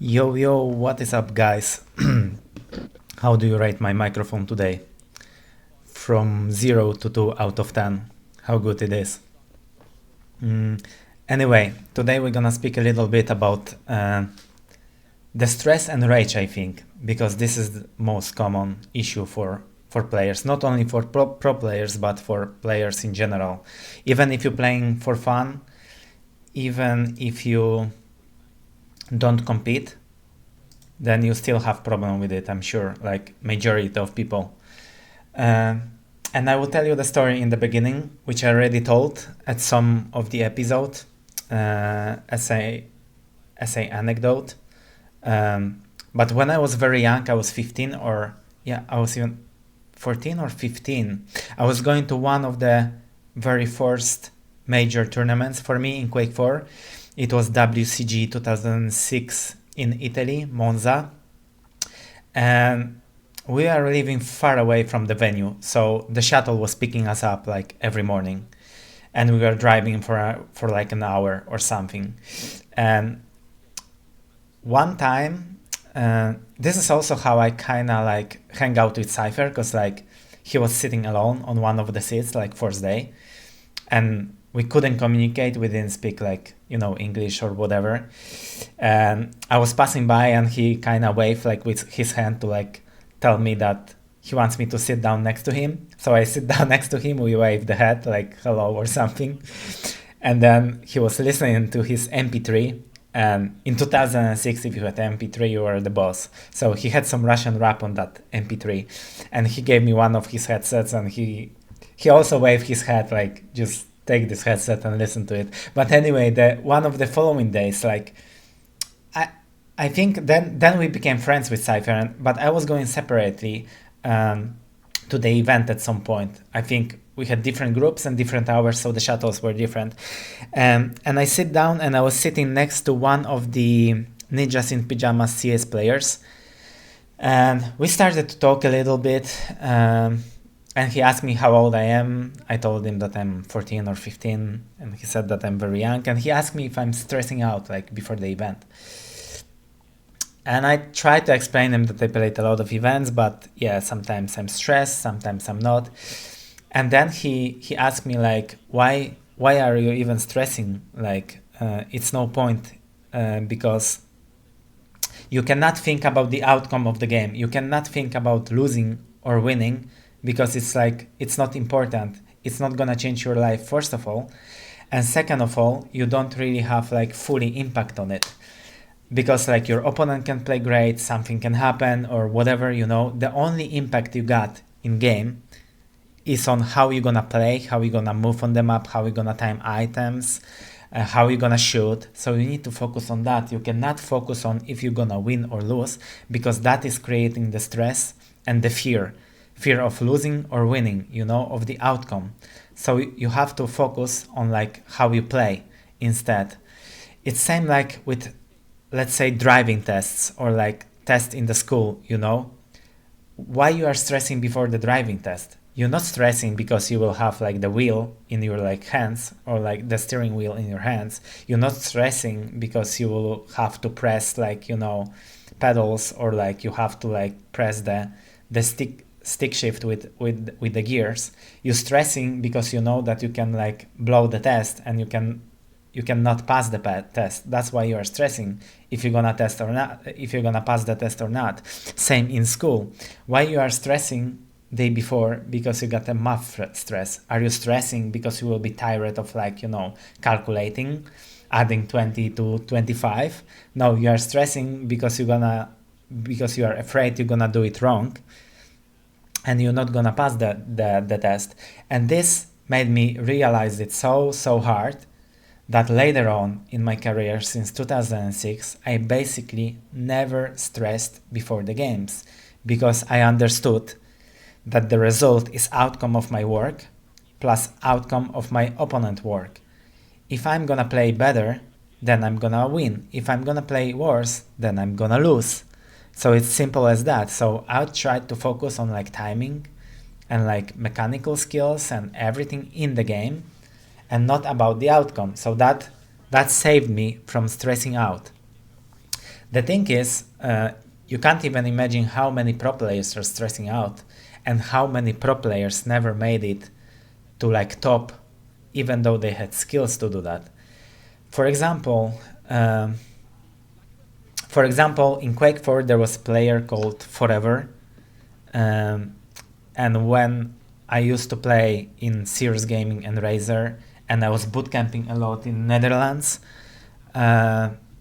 Yo, yo, what is up, guys? How do you rate my microphone today? From 0 to 2 out of 10. How good it is. Mm, anyway, today we're gonna speak a little bit about the stress and rage, I think, because this is the most common issue for players, not only for pro players, but for players in general. Even if you're playing for fun, even if you don't compete, then you still have problem with it, I'm sure, like majority of people. Uh, and I will tell you the story in the beginning, which I already told at some of the episode, as a anecdote. But when I was very young, I was 15 or yeah, I was even 14 or 15. I was going to one of the very first major tournaments for me in Quake 4. It was WCG 2006 in Italy, Monza. And we are living far away from the venue, so the shuttle was picking us up like every morning, and we were driving for like an hour or something. And one time, this is also how I kind of like hang out with Cypher, because like he was sitting alone on one of the seats like first day, and we couldn't communicate. We didn't speak like English or whatever. And I was passing by, and he kind of waved like with his hand to like tell me that he wants me to sit down next to him. So I sit down next to him. We wave the head like hello or something. And then he was listening to his MP3. And in 2006, if you had MP3, you were the boss. So he had some Russian rap on that MP3, and he gave me one of his headsets, and he also waved his head like just take this headset and listen to it. But anyway, the one of the following days, like I I think then we became friends with Cypher, but I was going separately um, to the event at some point. I think we had different groups and different hours, so the shuttles were different. And I sit down, and I was sitting next to one of the Ninjas in Pajamas CS players, and we started to talk a little bit. And he asked me how old I am. I told him that I'm 14 or 15, and he said that I'm very young. And he asked me if I'm stressing out like before the event. And I tried to explain him that I played a lot of events, but yeah, sometimes I'm stressed, sometimes I'm not. And then he asked me like, why are you even stressing? Like, it's no point, because you cannot think about the outcome of the game. You cannot think about losing or winning, because it's like it's not important. It's not gonna change your life, first of all, and second of all, you don't really have like fully impact on it, because like your opponent can play great, something can happen or whatever. The only impact you got in game is on how you're gonna play, how you're gonna move on the map, how you're gonna time items, how you're gonna shoot. So you need to focus on that. You cannot focus on if you're gonna win or lose, because that is creating the stress and the fear of losing or winning, of the outcome. So you have to focus on like how you play instead. It's same like with, let's say, driving tests or like tests in the school. Why you are stressing before the driving test? You're not stressing because you will have like the wheel in your like hands, or like the steering wheel in your hands. You're not stressing because you will have to press like pedals, or like you have to like press the stick shift with the gears. You're stressing because you know that you can like blow the test, and you cannot pass the test. That's why you are stressing if you're gonna test or not, if you're gonna pass the test or not. Same in school. Why you are stressing day before? Because you got a math stress. Are you stressing because you will be tired of like calculating, adding 20 to 25? No, you are stressing because because you are afraid you're gonna do it wrong, and you're not gonna pass the test. And this made me realize it so hard that later on in my career, since 2006, I basically never stressed before the games, because I understood that the result is outcome of my work plus outcome of my opponent work. If I'm gonna play better, then I'm gonna win. If I'm gonna play worse, then I'm gonna lose. So it's simple as that. So I tried to focus on like timing and like mechanical skills and everything in the game, and not about the outcome. So that saved me from stressing out. The thing is, you can't even imagine how many pro players are stressing out and how many pro players never made it to like top, even though they had skills to do that. For example, um, in Quake 4 there was a player called Forever, um, and when I used to play in Sears Gaming and Razer, and I was bootcamping a lot in Netherlands.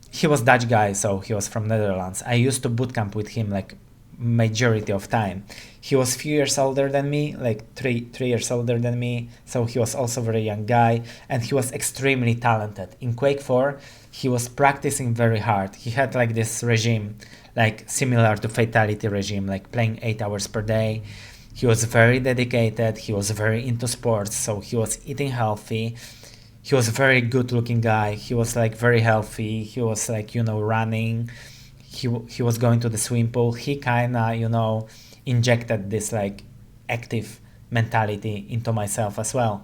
He was Dutch guy, so he was from Netherlands. I used to bootcamp with him like majority of time. He was few years older than me, like three years older than me, so he was also very young guy, and he was extremely talented. In Quake 4, he was practicing very hard. He had like this regime, like similar to Fatality regime, like playing 8 hours per day. He was very dedicated, he was very into sports, so he was eating healthy. He was a very good looking guy. He was like very healthy. He was like, running. He was going to the swimming pool. He kind of, injected this like active mentality into myself as well.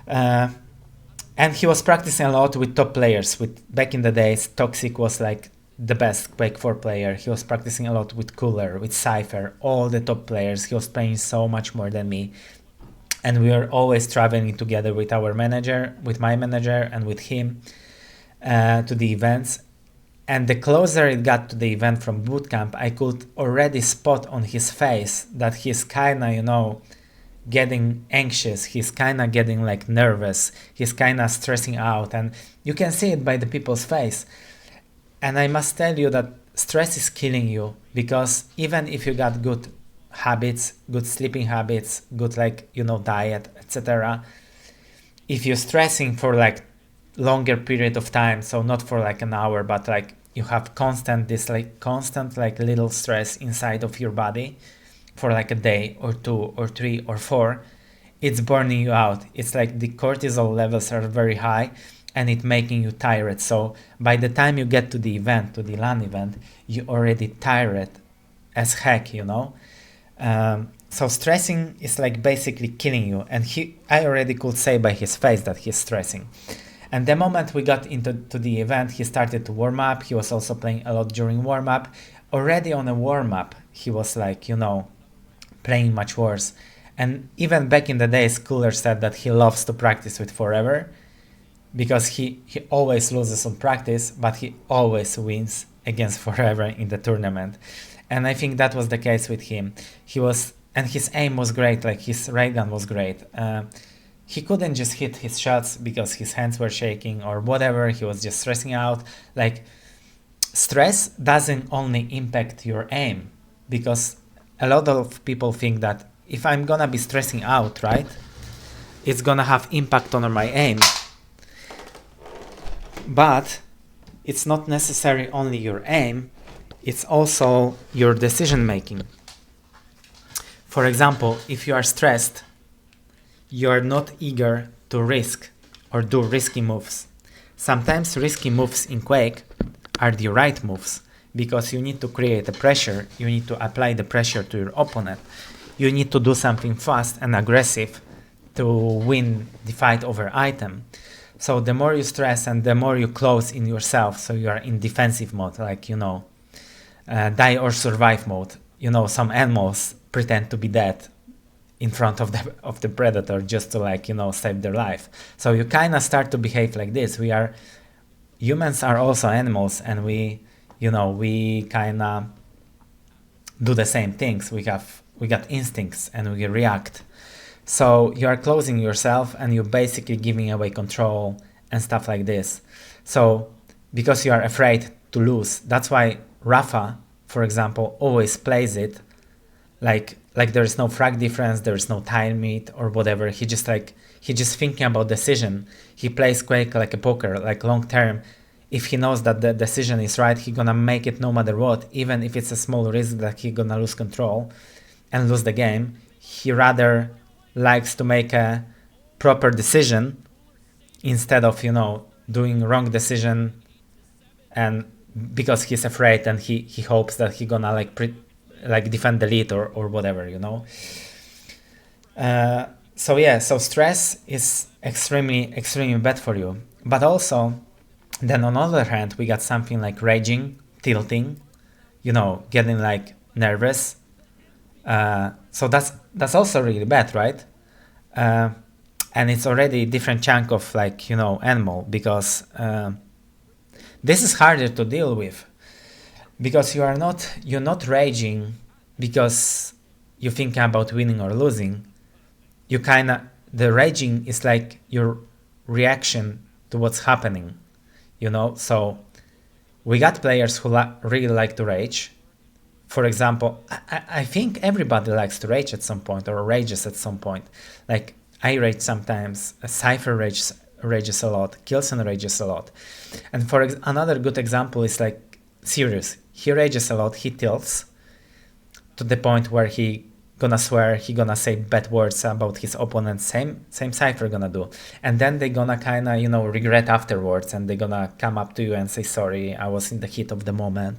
And he was practicing a lot with top players. With back in the days, Toxic was like the best Quake 4 player. He was practicing a lot with Cooler, with Cypher, all the top players. He was playing so much more than me. And we were always traveling together with our manager, with my manager, and with him to the events. And the closer it got to the event from bootcamp, I could already spot on his face that he's kind of, getting anxious. He's kind of getting like nervous. He's kind of stressing out. And you can see it by the people's face. And I must tell you that stress is killing you, because even if you got good habits, good sleeping habits, good like diet, etc., if you're stressing for like longer period of time, so not for like an hour, but like you have constant little stress inside of your body for like a day or 2 or 3 or 4, it's burning you out. It's like the cortisol levels are very high and it making you tired. So by the time you get to the event, to the LAN event, you already tired as heck. So stressing is like basically killing you, and I already could say by his face that he's stressing. And the moment we got into the event, he started to warm up. He was also playing a lot during warm up. Already on a warm up, he was like playing much worse. And even back in the days, Cooler said that he loves to practice with Forever, because he always loses on practice, but he always wins against Forever in the tournament. And I think that was the case with him. And his aim was great, like his ray gun was great. He couldn't just hit his shots because his hands were shaking or whatever. He was just stressing out. Like, stress doesn't only impact your aim, because a lot of people think that if I'm gonna be stressing out, right, it's gonna have impact on my aim. But it's not necessarily only your aim, it's also your decision making. For example, if you are stressed, you are not eager to risk or do risky moves. Sometimes risky moves in Quake are the right moves, because you need to create a pressure, you need to apply the pressure to your opponent. You need to do something fast and aggressive to win the fight over item. So the more you stress and the more you close in yourself, so you are in defensive mode, like, die or survive mode. Some animals pretend to be dead in front of the predator just to save their life. So you kind of start to behave like this. Humans are also animals, and we kind of do the same things. We got instincts and we react. So you are closing yourself and you're basically giving away control and stuff like this. So because you are afraid to lose, that's why Rafa, for example, always plays it like there is no frag difference, there is no time meet or whatever. He just thinking about decision. He plays Quake like a poker, like long term. If he knows that the decision is right, he gonna make it no matter what, even if it's a small risk that he gonna lose control and lose the game. He rather likes to make a proper decision instead of doing wrong decision, and because he's afraid and he hopes that he gonna defend the lead or whatever. So stress is extremely bad for you. But also, then on the other hand, we got something like raging, tilting, getting like nervous. So that's also really bad, right? Uh, and it's already a different chunk of like animal, because this is harder to deal with, because you're not raging because you think about winning or losing. You kind of The raging is like your reaction to what's happening, so we got players who really like to rage. For example, I think everybody likes to rage at some point, or rages at some point. Like, I rage sometimes, Cypher rages a lot, Kilson rages a lot. And another good example is like Sirius. He rages a lot, he tilts to the point where he gonna swear, he gonna say bad words about his opponent. Same Cypher gonna do. And then they gonna kind of regret afterwards, and they gonna come up to you and say, sorry, I was in the heat of the moment,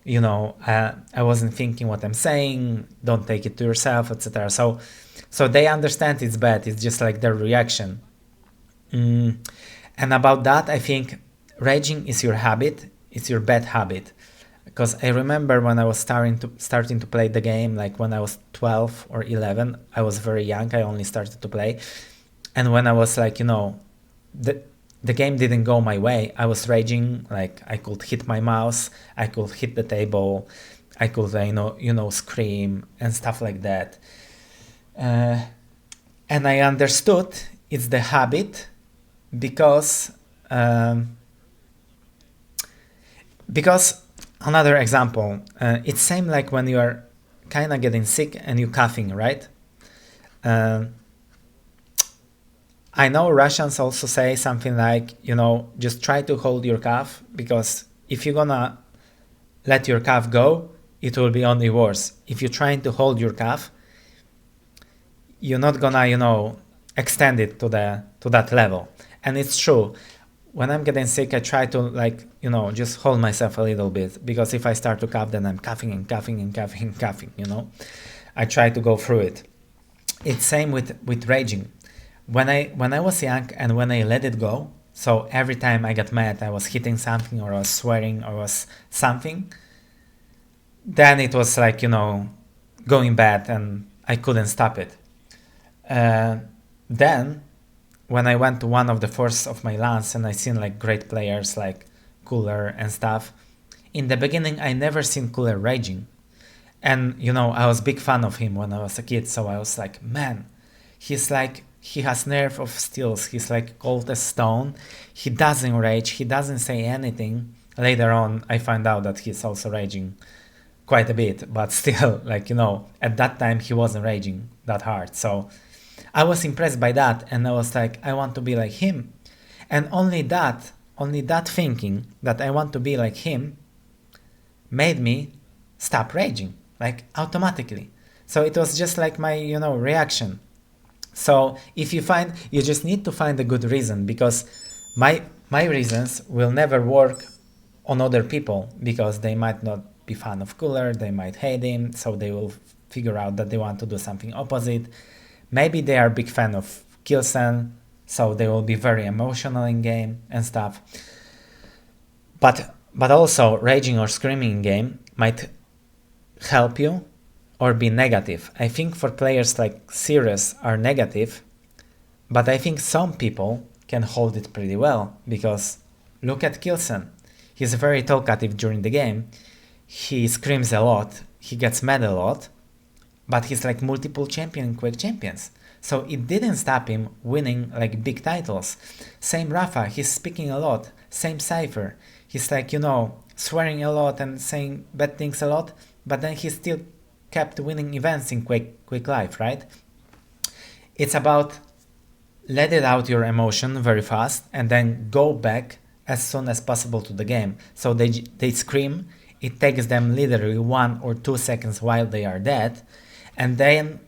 I wasn't thinking what I'm saying, don't take it to yourself, etc. So they understand it's bad, it's just like their reaction. And about that, I think raging is your habit, it's your bad habit. Because I remember when I was starting to play the game, like when I was 12 or 11, I was very young, I only started to play. And when I was like, the game didn't go my way, I was raging, like I could hit my mouse, I could hit the table, I could, scream and stuff like that. And I understood it's the habit because another example, it's same like when you are kind of getting sick and you coughing, right? I know Russians also say something like, just try to hold your cough, because if you're gonna let your cough go, it will be only worse. If you're trying to hold your cough, you're not gonna, extend it to that level. And it's true. When I'm getting sick, I try to just hold myself a little bit, because if I start to cough, then I'm coughing and coughing and coughing and coughing, I try to go through it. It's same with raging. When I was young and when I let it go, so every time I got mad, I was hitting something or I was swearing or was something, then it was like, going bad and I couldn't stop it. Then when I went to one of the first of my LANs and I seen like great players like Cooler and stuff, in the beginning I never seen Cooler raging. And I was big fan of him when I was a kid, so I was like, man, he has nerve of steel, he's like cold as stone, he doesn't rage, he doesn't say anything. Later on I find out that he's also raging quite a bit, but still, at that time he wasn't raging that hard. So I was impressed by that, and I was like, I want to be like him. And only that thinking that I want to be like him made me stop raging, like automatically. So it was just like my reaction. So if you just need to find a good reason, because my reasons will never work on other people, because they might not be fan of Cooler, they might hate him, so they will figure out that they want to do something opposite. Maybe they are a big fan of Kilsen, so they will be very emotional in game and stuff. But also raging or screaming in game might help you or be negative. I think for players like Sirius are negative, but I think some people can hold it pretty well, because look at Kilsen. He's very talkative during the game, he screams a lot, he gets mad a lot, but he's like multiple Quake champions. So it didn't stop him winning like big titles. Same Rafa, he's speaking a lot. Same Cypher, he's like, swearing a lot and saying bad things a lot, but then he still kept winning events in Quake Live, right? It's about let it out your emotion very fast and then go back as soon as possible to the game. So they scream, it takes them literally 1 or 2 seconds while they are dead, and then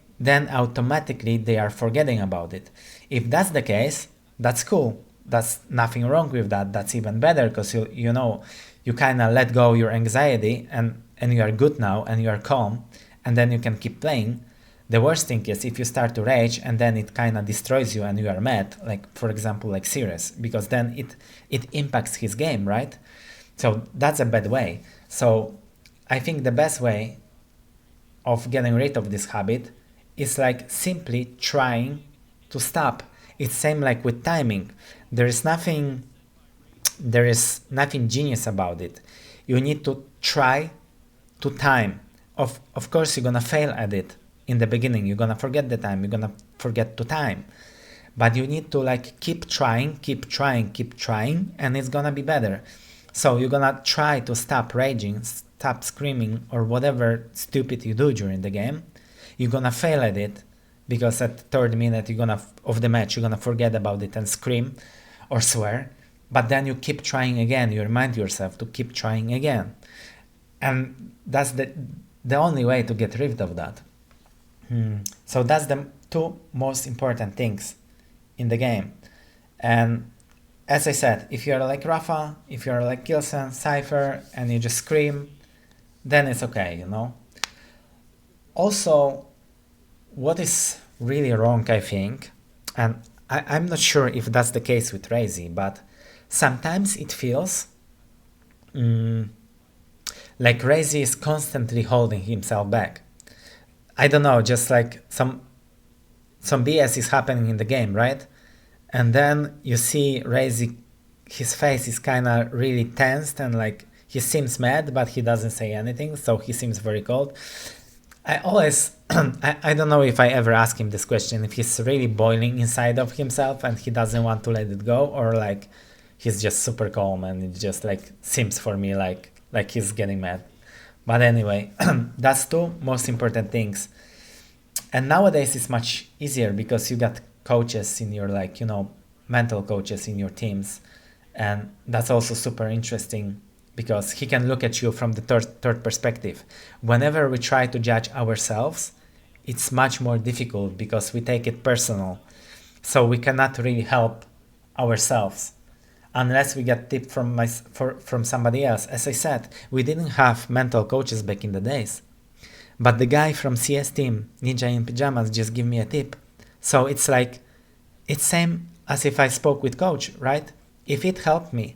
automatically they are forgetting about it. If that's the case, that's cool. That's nothing wrong with that. That's even better, because you kind of let go your anxiety and you are good now and you are calm, and then you can keep playing. The worst thing is if you start to rage and then it kind of destroys you and you are mad, like for example like Sirius, because then it impacts his game, right? So that's a bad way. So I think the best way of getting rid of this habit is like simply trying to stop. It's same like with timing. There is nothing there is nothing genius about it. You need to try to time. Of course you're gonna fail at it in the beginning. You're gonna forget the time, you're gonna forget to time. But you need to like keep trying, keep trying, keep trying, and it's gonna be better. So you're gonna try to stop raging, stop screaming, or whatever stupid you do during the game. You're gonna fail at it because at the third minute of the match you're gonna forget about it and scream or swear. But then you keep trying again. You remind yourself to keep trying again, and that's the only way to get rid of that. So that's the two most important things in the game. And as I said, if you're like Rafa, if you're like Kilson, Cypher, and you just scream, then it's okay, Also, what is really wrong, I think, and I'm not sure if that's the case with Razy, but sometimes it feels like Razy is constantly holding himself back. I don't know, just like some BS is happening in the game, right? And then you see Razy, his face is kind of really tensed and like he seems mad, but he doesn't say anything, so he seems very cold. I always, I don't know if I ever ask him this question, if he's really boiling inside of himself and he doesn't want to let it go, or like he's just super calm and it just like seems for me like he's getting mad. But anyway, that's two most important things. And nowadays it's much easier because you got coaches in your like, mental coaches in your teams. And that's also super interesting because he can look at you from the third perspective. Whenever we try to judge ourselves, it's much more difficult because we take it personal. So we cannot really help ourselves unless we get tip from somebody else. As I said, we didn't have mental coaches back in the days. But the guy from CS team, Ninja in Pyjamas, just give me a tip. So it's like, it's same as if I spoke with coach, right? If it helped me,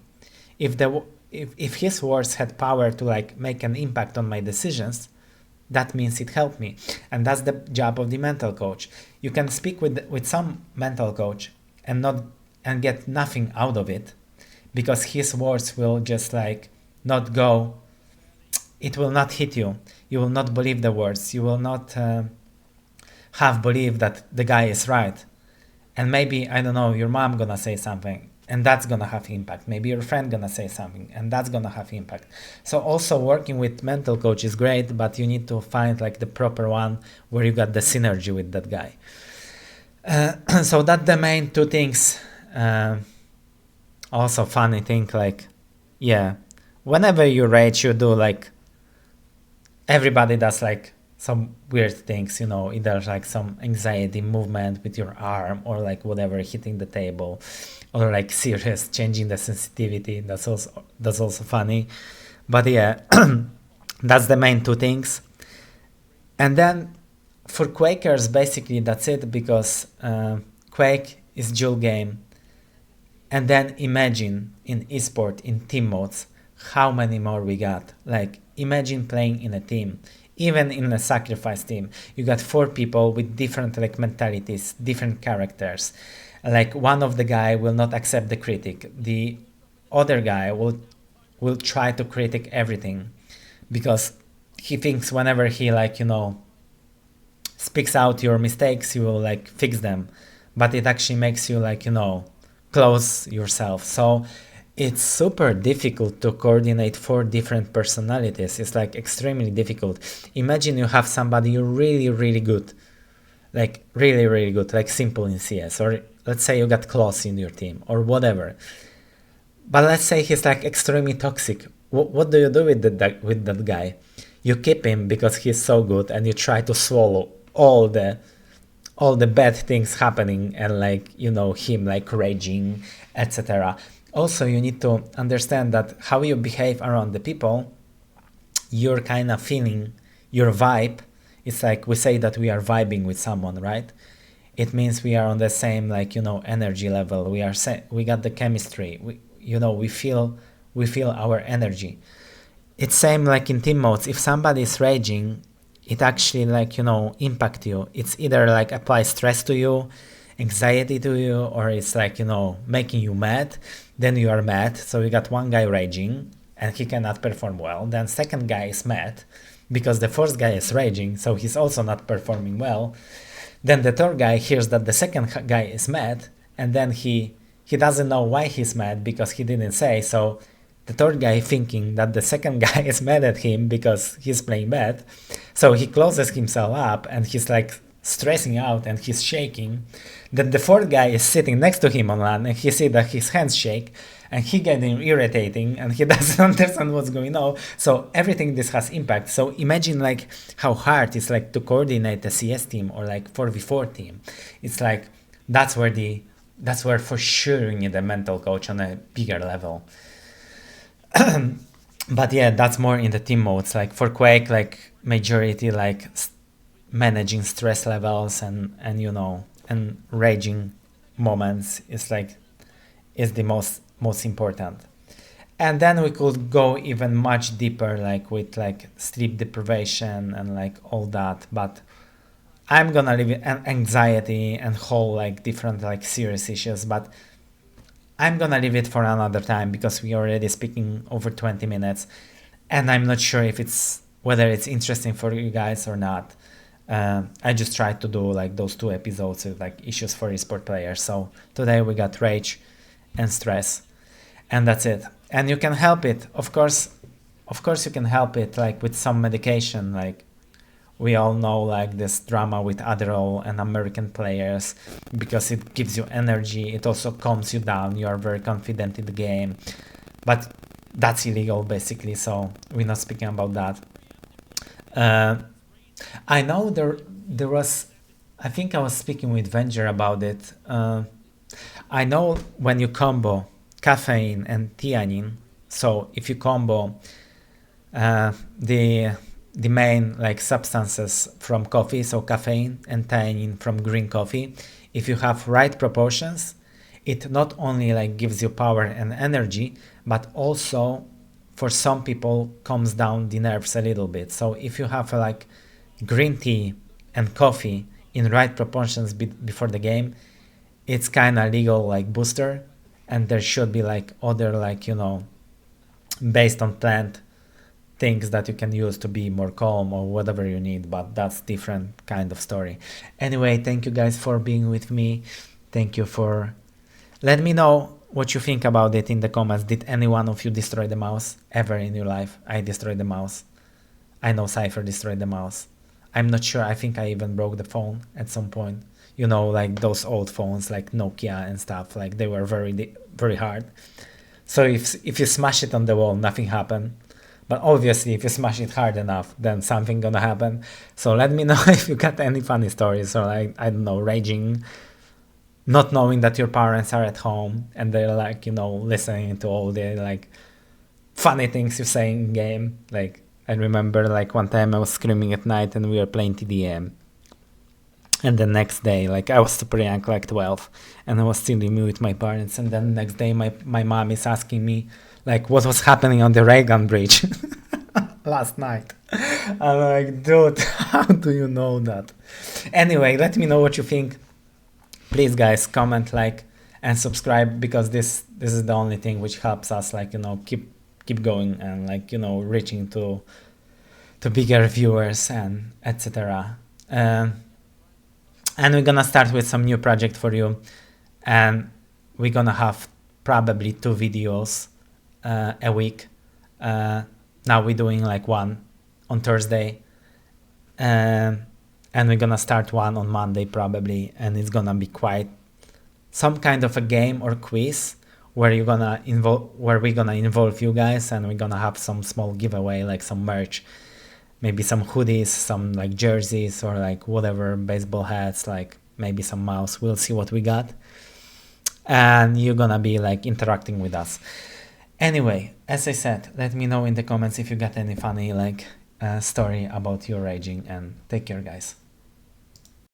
if his words had power to like make an impact on my decisions, that means it helped me. And that's the job of the mental coach. You can speak with some mental coach and get nothing out of it because his words will just like not go, it will not hit you. You will not believe the words. You will not have belief that the guy is right. And maybe, I don't know, your mom gonna say something and that's gonna have impact. Maybe your friend gonna say something and that's gonna have impact. So also working with mental coach is great, but you need to find like the proper one where you got the synergy with that guy. So that's the main two things. Also funny thing, like, yeah, whenever you rage, you do like, everybody does like some weird things, either like some anxiety movement with your arm or like whatever, hitting the table, or like serious changing the sensitivity. That's also funny. But yeah, that's the main two things. And then for Quakers, basically that's it, because Quake is dual game. And then imagine in esport, in team modes, how many more we got. Like imagine playing in a team, even in a sacrifice team. You got 4 people with different like mentalities, different characters. Like one of the guy will not accept the critic. The other guy will try to critic everything because he thinks whenever he like, speaks out your mistakes, you will like fix them. But it actually makes you like, close yourself. So it's super difficult to coordinate 4 different personalities. It's like extremely difficult. Imagine you have somebody you're really, really good, like really, really good, like simple in CS, or let's say you got Klaus in your team or whatever. But let's say he's like extremely toxic. What do you do with that guy? You keep him because he's so good, and you try to swallow all the bad things happening and like, him like raging, etc. Also, you need to understand that how you behave around the people, you're kind of feeling your vibe. It's like we say that we are vibing with someone, right? It means we are on the same like, energy level. We got the chemistry. We feel we feel our energy. It's same like in team modes. If somebody is raging, it actually like, impact you. It's either like apply stress to you, anxiety to you, or it's like, making you mad. Then you are mad. So you got one guy raging and he cannot perform well. Then second guy is mad because the first guy is raging, so he's also not performing well. Then the third guy hears that the second guy is mad, and then he doesn't know why he's mad because he didn't say. So the third guy thinking that the second guy is mad at him because he's playing bad. So he closes himself up and he's like stressing out and he's shaking. Then the fourth guy is sitting next to him on LAN and he see that his hands shake and he getting irritating and he doesn't understand what's going on. So everything this has impact. So imagine like how hard it's like to coordinate a CS team or like 4v4 team. It's like that's where for sure you need a mental coach on a bigger level. But yeah, that's more in the team modes. Like for Quake, like majority like managing stress levels and and raging moments is the most important. And then we could go even much deeper, like with like sleep deprivation and like all that. But I'm gonna leave it and anxiety and whole like different like serious issues. But I'm gonna leave it for another time because we already speaking over 20 minutes, and I'm not sure if whether it's interesting for you guys or not. I just tried to do like those 2 episodes with like issues for esport players. So today we got rage and stress, and that's it. And you can help it, of course you can help it like with some medication. Like we all know like this drama with Adderall and American players because it gives you energy. It also calms you down. You are very confident in the game, but that's illegal basically. So we're not speaking about that. I know there was, I think I was speaking with Venger about it. I know when you combo caffeine and theanine, so if you combo the main like substances from coffee, so caffeine and theanine from green coffee, if you have right proportions, it not only like gives you power and energy, but also for some people calms down the nerves a little bit. So if you have like green tea and coffee in right proportions before the game, it's kind of legal like booster, and there should be like other like based on plant things that you can use to be more calm or whatever you need, but that's different kind of story. Anyway, thank you guys for being with me. Thank you for let me know what you think about it in the comments. Did any one of you destroy the mouse ever in your life? I destroyed the mouse. I know Cypher destroyed the mouse. I'm not sure. I think I even broke the phone at some point. Like those old phones like Nokia and stuff, like they were very, very hard. So if you smash it on the wall, nothing happened. But obviously, if you smash it hard enough, then something gonna happen. So let me know if you got any funny stories or like, I don't know, raging, not knowing that your parents are at home and they're like, listening to all the like funny things you say in game. Like I remember like one time I was screaming at night and we were playing TDM. And the next day, like I was super young, like 12, and I was still living with my parents. And then the next day, my mom is asking me, like, what was happening on the Reagan Bridge last night. I'm like, dude, how do you know that? Anyway, let me know what you think. Please, guys, comment, like, and subscribe, because this is the only thing which helps us, like, keep going and like, reaching to bigger viewers and etc. And we're gonna start with some new project for you, and we're gonna have probably 2 videos a week. Now we're doing like one on Thursday, and we're gonna start one on Monday probably, and it's gonna be quite some kind of a game or quiz where we're gonna involve you guys, and we're gonna have some small giveaway, like some merch. Maybe some hoodies, some like jerseys, or like whatever, baseball hats, like maybe some mouse. We'll see what we got. And you're gonna be like interacting with us. Anyway, as I said, let me know in the comments if you got any funny like story about your raging, and take care, guys.